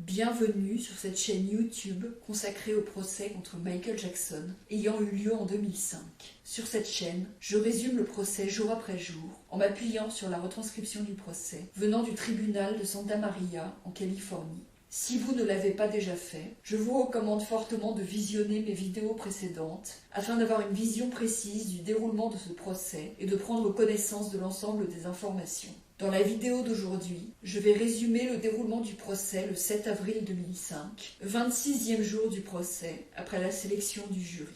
Bienvenue sur cette chaîne YouTube consacrée au procès contre Michael Jackson ayant eu lieu en 2005. Sur cette chaîne, je résume le procès jour après jour en m'appuyant sur la retranscription du procès venant du tribunal de Santa Maria en Californie. Si vous ne l'avez pas déjà fait, je vous recommande fortement de visionner mes vidéos précédentes afin d'avoir une vision précise du déroulement de ce procès et de prendre connaissance de l'ensemble des informations. Dans la vidéo d'aujourd'hui, je vais résumer le déroulement du procès le 7 avril 2005, 26e jour du procès après la sélection du jury.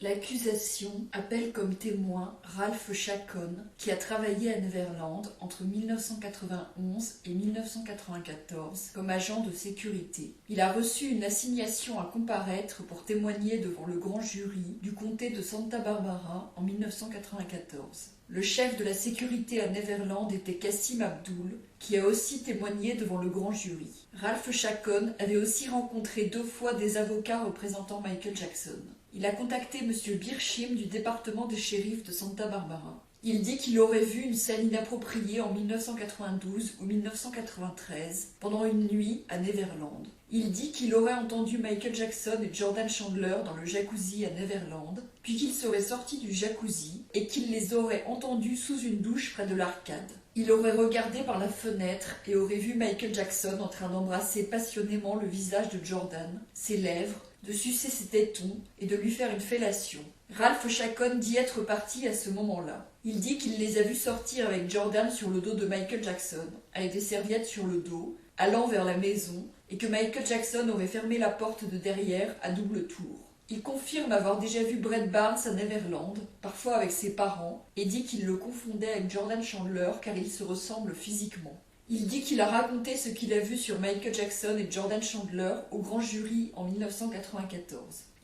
L'accusation appelle comme témoin Ralph Chacon, qui a travaillé à Neverland entre 1991 et 1994 comme agent de sécurité. Il a reçu une assignation à comparaître pour témoigner devant le grand jury du comté de Santa Barbara en 1994. Le chef de la sécurité à Neverland était Kassim Abdul, qui a aussi témoigné devant le grand jury. Ralph Chacon avait aussi rencontré 2 fois des avocats représentant Michael Jackson. Il a contacté M. Birchim du département des shérifs de Santa Barbara. Il dit qu'il aurait vu une scène inappropriée en 1992 ou 1993 pendant une nuit à Neverland. Il dit qu'il aurait entendu Michael Jackson et Jordan Chandler dans le jacuzzi à Neverland, puis qu'il serait sorti du jacuzzi et qu'il les aurait entendus sous une douche près de l'arcade. Il aurait regardé par la fenêtre et aurait vu Michael Jackson en train d'embrasser passionnément le visage de Jordan, ses lèvres, de sucer ses tétons et de lui faire une fellation. Ralph Chacon dit être parti à ce moment-là. Il dit qu'il les a vus sortir avec Jordan sur le dos de Michael Jackson, avec des serviettes sur le dos, allant vers la maison, et que Michael Jackson aurait fermé la porte de derrière à double tour. Il confirme avoir déjà vu Brett Barnes à Neverland, parfois avec ses parents, et dit qu'il le confondait avec Jordan Chandler car ils se ressemblent physiquement. Il dit qu'il a raconté ce qu'il a vu sur Michael Jackson et Jordan Chandler au grand jury en 1994.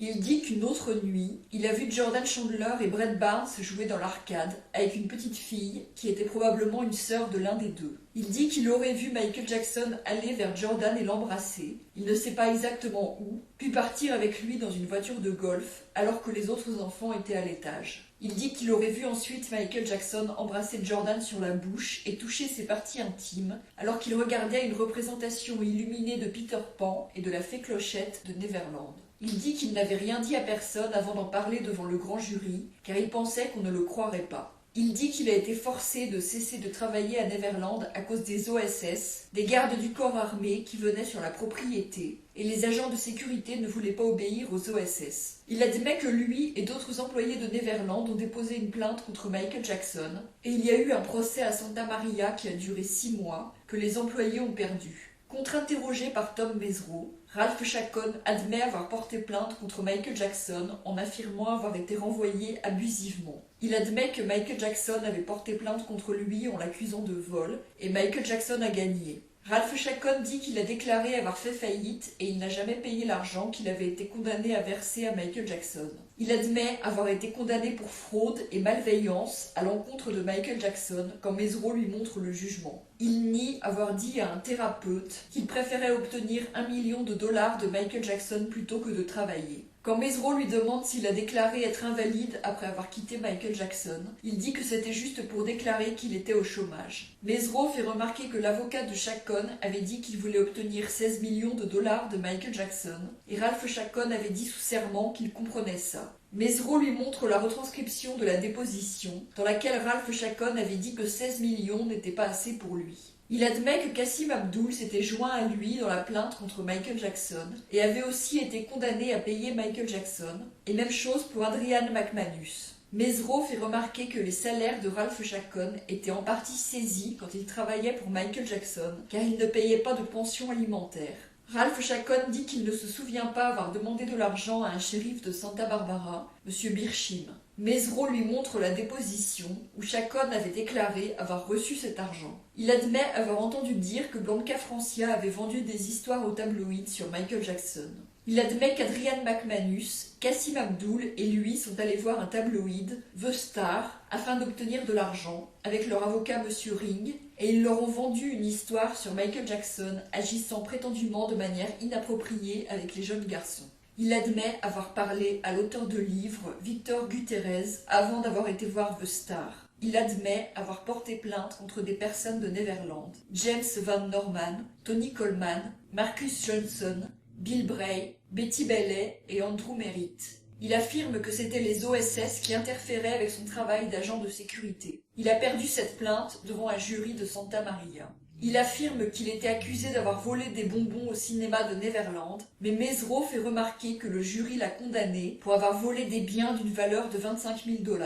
Il dit qu'une autre nuit, il a vu Jordan Chandler et Brett Barnes jouer dans l'arcade avec une petite fille qui était probablement une sœur de l'un des deux. Il dit qu'il aurait vu Michael Jackson aller vers Jordan et l'embrasser, il ne sait pas exactement où, puis partir avec lui dans une voiture de golf alors que les autres enfants étaient à l'étage. Il dit qu'il aurait vu ensuite Michael Jackson embrasser Jordan sur la bouche et toucher ses parties intimes alors qu'il regardait une représentation illuminée de Peter Pan et de la fée Clochette de Neverland. Il dit qu'il n'avait rien dit à personne avant d'en parler devant le grand jury, car il pensait qu'on ne le croirait pas. Il dit qu'il a été forcé de cesser de travailler à Neverland à cause des OSS, des gardes du corps armé qui venaient sur la propriété, et les agents de sécurité ne voulaient pas obéir aux OSS. Il admet que lui et d'autres employés de Neverland ont déposé une plainte contre Michael Jackson, et il y a eu un procès à Santa Maria qui a duré 6 mois, que les employés ont perdu. Contre-interrogé par Tom Mesereau, Ralph Chacon admet avoir porté plainte contre Michael Jackson en affirmant avoir été renvoyé abusivement. Il admet que Michael Jackson avait porté plainte contre lui en l'accusant de vol et Michael Jackson a gagné. Ralph Chacon dit qu'il a déclaré avoir fait faillite et il n'a jamais payé l'argent qu'il avait été condamné à verser à Michael Jackson. Il admet avoir été condamné pour fraude et malveillance à l'encontre de Michael Jackson quand Mesereau lui montre le jugement. Il nie avoir dit à un thérapeute qu'il préférait obtenir $1 million de Michael Jackson plutôt que de travailler. Quand Mesereau lui demande s'il a déclaré être invalide après avoir quitté Michael Jackson, il dit que c'était juste pour déclarer qu'il était au chômage. Mesereau fait remarquer que l'avocat de Chacon avait dit qu'il voulait obtenir $16 millions de Michael Jackson, et Ralph Chacon avait dit sous serment qu'il comprenait ça. Mesereau lui montre la retranscription de la déposition, dans laquelle Ralph Chacon avait dit que 16 millions n'étaient pas assez pour lui. Il admet que Kassim Abdul s'était joint à lui dans la plainte contre Michael Jackson et avait aussi été condamné à payer Michael Jackson, et même chose pour Adrian McManus. Mesereau fait remarquer que les salaires de Ralph Chacon étaient en partie saisis quand il travaillait pour Michael Jackson, car il ne payait pas de pension alimentaire. Ralph Chacon dit qu'il ne se souvient pas avoir demandé de l'argent à un shérif de Santa Barbara, M. Birchim. Mesereau lui montre la déposition où Chacon avait déclaré avoir reçu cet argent. Il admet avoir entendu dire que Blanca Francia avait vendu des histoires au tabloïd sur Michael Jackson. Il admet qu'Adrian McManus, Kassim Abdul et lui sont allés voir un tabloïd, The Star, afin d'obtenir de l'argent, avec leur avocat M. Ring, et ils leur ont vendu une histoire sur Michael Jackson agissant prétendument de manière inappropriée avec les jeunes garçons. Il admet avoir parlé à l'auteur de livres, Victor Gutierrez, avant d'avoir été voir The Star. Il admet avoir porté plainte contre des personnes de Neverland, James Van Norman, Tony Coleman, Marcus Johnson, Bill Bray, Betty Bailey et Andrew Merritt. Il affirme que c'était les OSS qui interféraient avec son travail d'agent de sécurité. Il a perdu cette plainte devant un jury de Santa Maria. Il affirme qu'il était accusé d'avoir volé des bonbons au cinéma de Neverland, mais Mesereau fait remarquer que le jury l'a condamné pour avoir volé des biens d'une valeur de 25 000 $.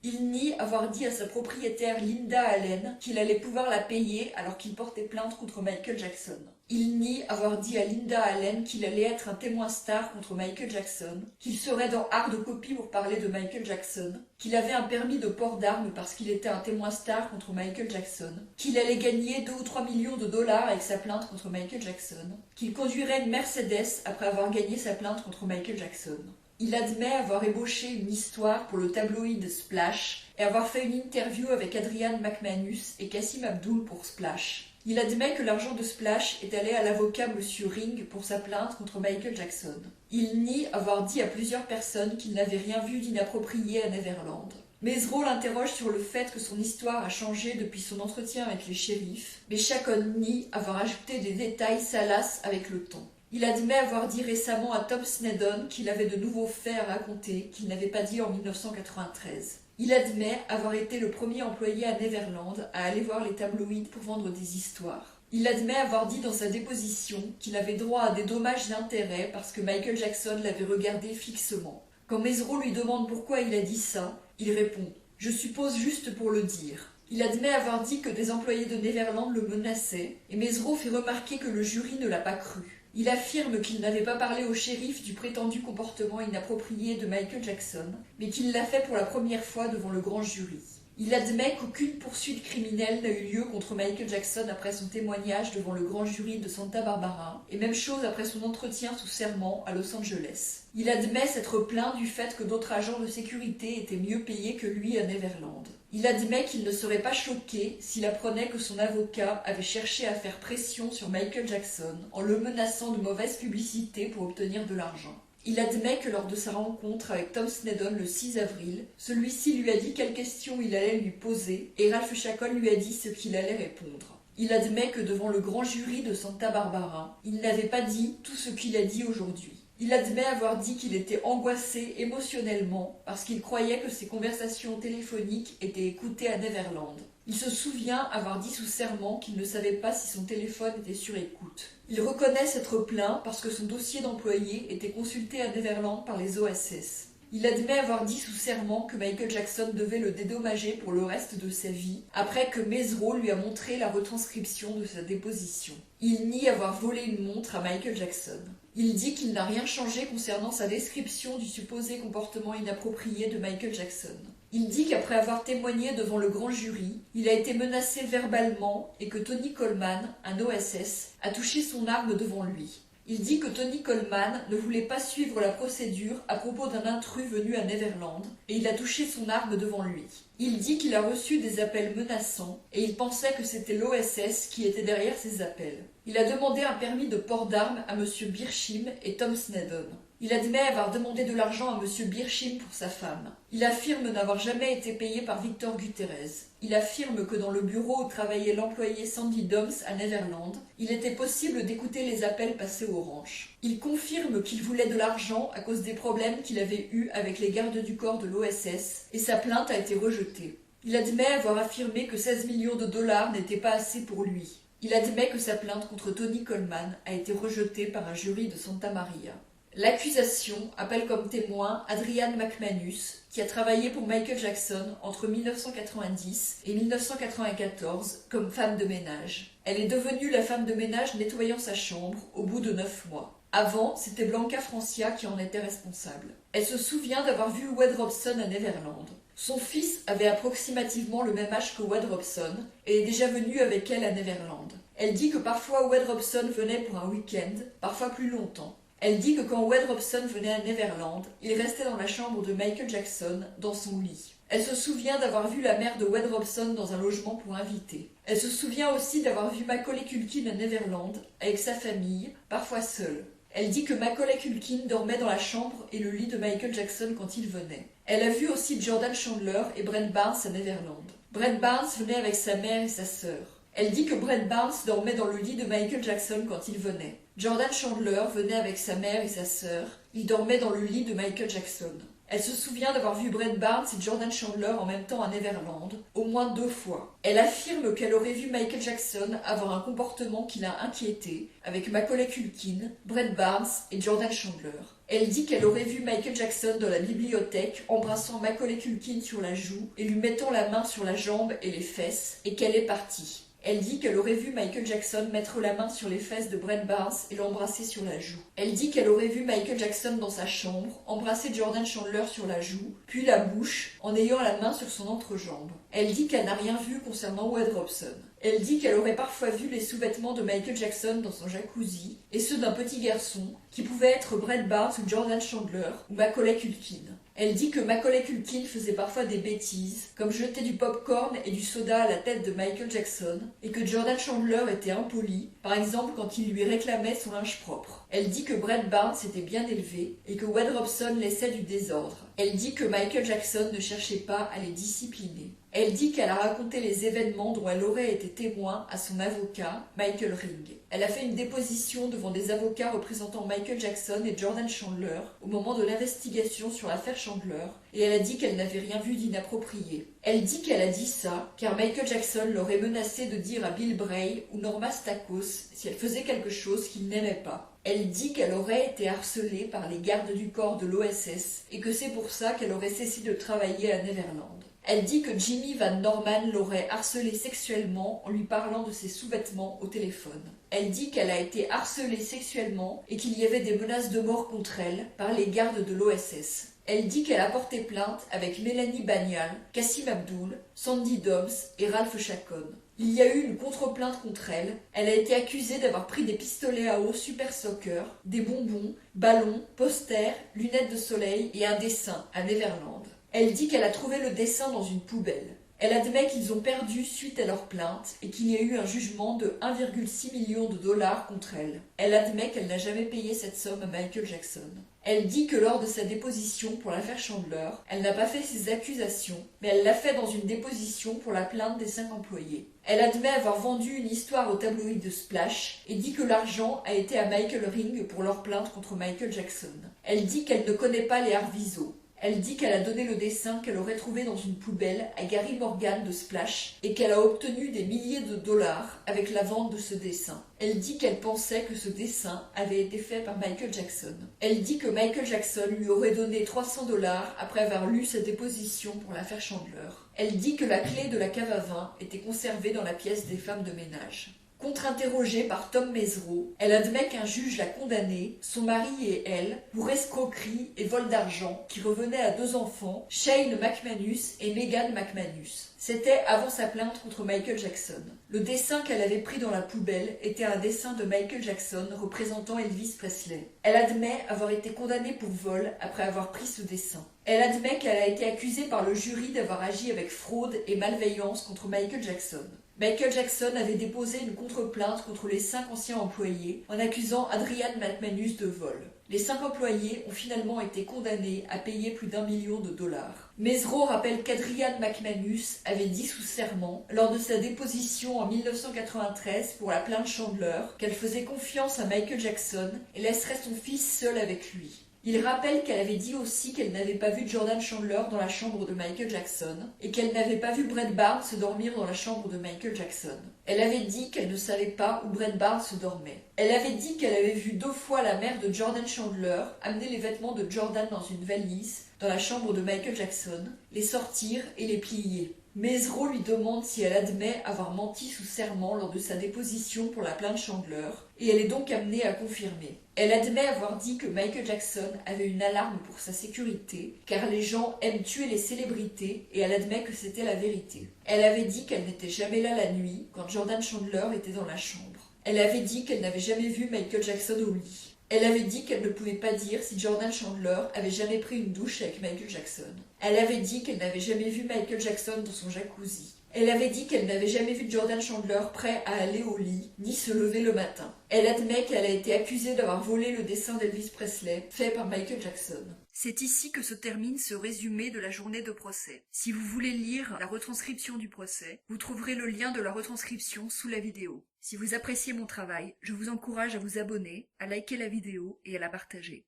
Il nie avoir dit à sa propriétaire Linda Allen qu'il allait pouvoir la payer alors qu'il portait plainte contre Michael Jackson. Il nie avoir dit à Linda Allen qu'il allait être un témoin star contre Michael Jackson, qu'il serait dans Hard Copy pour parler de Michael Jackson, qu'il avait un permis de port d'armes parce qu'il était un témoin star contre Michael Jackson, qu'il allait gagner 2 ou 3 millions de $ avec sa plainte contre Michael Jackson, qu'il conduirait une Mercedes après avoir gagné sa plainte contre Michael Jackson. Il admet avoir ébauché une histoire pour le tabloïd Splash et avoir fait une interview avec Adrian McManus et Kassim Abdul pour Splash. Il admet que l'argent de Splash est allé à l'avocat Monsieur Ring pour sa plainte contre Michael Jackson. Il nie avoir dit à plusieurs personnes qu'il n'avait rien vu d'inapproprié à Neverland. Mesereau l'interroge sur le fait que son histoire a changé depuis son entretien avec les shérifs, mais Chacon nie avoir ajouté des détails salaces avec le temps. Il admet avoir dit récemment à Tom Sneddon qu'il avait de nouveaux faits à raconter qu'il n'avait pas dit en 1993. Il admet avoir été le premier employé à Neverland à aller voir les tabloïds pour vendre des histoires. Il admet avoir dit dans sa déposition qu'il avait droit à des dommages et intérêts parce que Michael Jackson l'avait regardé fixement. Quand Mesereau lui demande pourquoi il a dit ça, il répond « Je suppose juste pour le dire ». Il admet avoir dit que des employés de Neverland le menaçaient et Mesereau fait remarquer que le jury ne l'a pas cru. Il affirme qu'il n'avait pas parlé au shérif du prétendu comportement inapproprié de Michael Jackson, mais qu'il l'a fait pour la première fois devant le grand jury. Il admet qu'aucune poursuite criminelle n'a eu lieu contre Michael Jackson après son témoignage devant le grand jury de Santa Barbara, et même chose après son entretien sous serment à Los Angeles. Il admet s'être plaint du fait que d'autres agents de sécurité étaient mieux payés que lui à Neverland. Il admet qu'il ne serait pas choqué s'il apprenait que son avocat avait cherché à faire pression sur Michael Jackson en le menaçant de mauvaise publicité pour obtenir de l'argent. Il admet que lors de sa rencontre avec Tom Sneddon le 6 avril, celui-ci lui a dit quelles questions il allait lui poser et Ralph Chacon lui a dit ce qu'il allait répondre. Il admet que devant le grand jury de Santa Barbara, il n'avait pas dit tout ce qu'il a dit aujourd'hui. Il admet avoir dit qu'il était angoissé émotionnellement parce qu'il croyait que ses conversations téléphoniques étaient écoutées à Neverland. Il se souvient avoir dit sous serment qu'il ne savait pas si son téléphone était sur écoute. Il reconnaît s'être plaint parce que son dossier d'employé était consulté à Neverland par les OSS. Il admet avoir dit sous serment que Michael Jackson devait le dédommager pour le reste de sa vie, après que Mesereau lui a montré la retranscription de sa déposition. Il nie avoir volé une montre à Michael Jackson. Il dit qu'il n'a rien changé concernant sa description du supposé comportement inapproprié de Michael Jackson. Il dit qu'après avoir témoigné devant le grand jury, il a été menacé verbalement et que Tony Coleman, un OSS, a touché son arme devant lui. Il dit que Tony Coleman ne voulait pas suivre la procédure à propos d'un intrus venu à Neverland et il a touché son arme devant lui. Il dit qu'il a reçu des appels menaçants et il pensait que c'était l'OSS qui était derrière ces appels. Il a demandé un permis de port d'armes à M. Birchim et Tom Sneddon. Il admet avoir demandé de l'argent à M. Birchim pour sa femme. Il affirme n'avoir jamais été payé par Victor Gutierrez. Il affirme que dans le bureau où travaillait l'employé Sandy Doms à Neverland, il était possible d'écouter les appels passés au ranch. Il confirme qu'il voulait de l'argent à cause des problèmes qu'il avait eus avec les gardes du corps de l'OSS et sa plainte a été rejetée. Il admet avoir affirmé que 16 millions de $ n'étaient pas assez pour lui. Il admet que sa plainte contre Tony Coleman a été rejetée par un jury de Santa Maria. L'accusation appelle comme témoin Adrian McManus, qui a travaillé pour Michael Jackson entre 1990 et 1994 comme femme de ménage. Elle est devenue la femme de ménage nettoyant sa chambre au bout de 9 mois. Avant, c'était Blanca Francia qui en était responsable. Elle se souvient d'avoir vu Wade Robson à Neverland. Son fils avait approximativement le même âge que Wade Robson et est déjà venu avec elle à Neverland. Elle dit que parfois Wade Robson venait pour un week-end, parfois plus longtemps. Elle dit que quand Wade Robson venait à Neverland, il restait dans la chambre de Michael Jackson, dans son lit. Elle se souvient d'avoir vu la mère de Wade Robson dans un logement pour invités. Elle se souvient aussi d'avoir vu Macaulay Culkin à Neverland, avec sa famille, parfois seule. Elle dit que Macaulay Culkin dormait dans la chambre et le lit de Michael Jackson quand il venait. Elle a vu aussi Jordan Chandler et Brent Barnes à Neverland. Brent Barnes venait avec sa mère et sa sœur. Elle dit que Brent Barnes dormait dans le lit de Michael Jackson quand il venait. Jordan Chandler venait avec sa mère et sa sœur. Ils dormaient dans le lit de Michael Jackson. Elle se souvient d'avoir vu Brett Barnes et Jordan Chandler en même temps à Neverland, au moins 2 fois. Elle affirme qu'elle aurait vu Michael Jackson avoir un comportement qui l'a inquiétée, avec Macaulay Culkin, Brett Barnes et Jordan Chandler. Elle dit qu'elle aurait vu Michael Jackson dans la bibliothèque embrassant Macaulay Culkin sur la joue et lui mettant la main sur la jambe et les fesses, et qu'elle est partie. Elle dit qu'elle aurait vu Michael Jackson mettre la main sur les fesses de Brett Barnes et l'embrasser sur la joue. Elle dit qu'elle aurait vu Michael Jackson dans sa chambre, embrasser Jordan Chandler sur la joue, puis la bouche, en ayant la main sur son entrejambe. Elle dit qu'elle n'a rien vu concernant Wade Robson. Elle dit qu'elle aurait parfois vu les sous-vêtements de Michael Jackson dans son jacuzzi, et ceux d'un petit garçon, qui pouvait être Brett Barnes ou Jordan Chandler, ou Macaulay Culkin. Elle dit que Macaulay Culkin faisait parfois des bêtises, comme jeter du popcorn et du soda à la tête de Michael Jackson, et que Jordan Chandler était impoli, par exemple quand il lui réclamait son linge propre. Elle dit que Brett Barnes était bien élevé, et que Wade Robson laissait du désordre. Elle dit que Michael Jackson ne cherchait pas à les discipliner. Elle dit qu'elle a raconté les événements dont elle aurait été témoin à son avocat, Michael Ring. Elle a fait une déposition devant des avocats représentant Michael Jackson et Jordan Chandler au moment de l'investigation sur l'affaire Chandler, et elle a dit qu'elle n'avait rien vu d'inapproprié. Elle dit qu'elle a dit ça car Michael Jackson l'aurait menacé de dire à Bill Bray ou Norma Stakos si elle faisait quelque chose qu'il n'aimait pas. Elle dit qu'elle aurait été harcelée par les gardes du corps de l'OSS et que c'est pour ça qu'elle aurait cessé de travailler à Neverland. Elle dit que Jimmy Van Norman l'aurait harcelée sexuellement en lui parlant de ses sous-vêtements au téléphone. Elle dit qu'elle a été harcelée sexuellement et qu'il y avait des menaces de mort contre elle par les gardes de l'OSS. Elle dit qu'elle a porté plainte avec Mélanie Bagnall, Kassim Abdul, Sandy Dobbs et Ralph Chacon. Il y a eu une contre-plainte contre elle. Elle a été accusée d'avoir pris des pistolets à eau Super Soaker, des bonbons, ballons, posters, lunettes de soleil et un dessin à Neverland. Elle dit qu'elle a trouvé le dessin dans une poubelle. Elle admet qu'ils ont perdu suite à leur plainte et qu'il y a eu un jugement de 1,6 million de dollars contre elle. Elle admet qu'elle n'a jamais payé cette somme à Michael Jackson. Elle dit que lors de sa déposition pour l'affaire Chandler, elle n'a pas fait ses accusations, mais elle l'a fait dans une déposition pour la plainte des 5 employés. Elle admet avoir vendu une histoire au tabloïd de Splash et dit que l'argent a été à Michael Ring pour leur plainte contre Michael Jackson. Elle dit qu'elle ne connaît pas les Arvizo. Elle dit qu'elle a donné le dessin qu'elle aurait trouvé dans une poubelle à Gary Morgan de Splash et qu'elle a obtenu des milliers de dollars avec la vente de ce dessin. Elle dit qu'elle pensait que ce dessin avait été fait par Michael Jackson. Elle dit que Michael Jackson lui aurait donné 300 dollars après avoir lu sa déposition pour l'affaire Chandler. Elle dit que la clé de la cave à vin était conservée dans la pièce des femmes de ménage. Contre-interrogée par Tom Mesereau, elle admet qu'un juge l'a condamnée, son mari et elle, pour escroquerie et vol d'argent qui revenait à 2 enfants, Shane McManus et Megan McManus. C'était avant sa plainte contre Michael Jackson. Le dessin qu'elle avait pris dans la poubelle était un dessin de Michael Jackson représentant Elvis Presley. Elle admet avoir été condamnée pour vol après avoir pris ce dessin. Elle admet qu'elle a été accusée par le jury d'avoir agi avec fraude et malveillance contre Michael Jackson. Michael Jackson avait déposé une contre-plainte contre les 5 anciens employés en accusant Adrian McManus de vol. Les 5 employés ont finalement été condamnés à payer plus d'1 million de dollars. Mesereau rappelle qu'Adrian McManus avait dit sous serment, lors de sa déposition en 1993 pour la plainte Chandler, qu'elle faisait confiance à Michael Jackson et laisserait son fils seul avec lui. Il rappelle qu'elle avait dit aussi qu'elle n'avait pas vu Jordan Chandler dans la chambre de Michael Jackson et qu'elle n'avait pas vu Brett Barnes se dormir dans la chambre de Michael Jackson. Elle avait dit qu'elle ne savait pas où Brett Barnes se dormait. Elle avait dit qu'elle avait vu 2 fois la mère de Jordan Chandler amener les vêtements de Jordan dans une valise dans la chambre de Michael Jackson, les sortir et les plier. Mesereau lui demande si elle admet avoir menti sous serment lors de sa déposition pour la plainte Chandler, et elle est donc amenée à confirmer. Elle admet avoir dit que Michael Jackson avait une alarme pour sa sécurité, car les gens aiment tuer les célébrités, et elle admet que c'était la vérité. Elle avait dit qu'elle n'était jamais là la nuit, quand Jordan Chandler était dans la chambre. Elle avait dit qu'elle n'avait jamais vu Michael Jackson au lit. Elle avait dit qu'elle ne pouvait pas dire si Jordan Chandler avait jamais pris une douche avec Michael Jackson. Elle avait dit qu'elle n'avait jamais vu Michael Jackson dans son jacuzzi. Elle avait dit qu'elle n'avait jamais vu Jordan Chandler prêt à aller au lit, ni se lever le matin. Elle admet qu'elle a été accusée d'avoir volé le dessin d'Elvis Presley, fait par Michael Jackson. C'est ici que se termine ce résumé de la journée de procès. Si vous voulez lire la retranscription du procès, vous trouverez le lien de la retranscription sous la vidéo. Si vous appréciez mon travail, je vous encourage à vous abonner, à liker la vidéo et à la partager.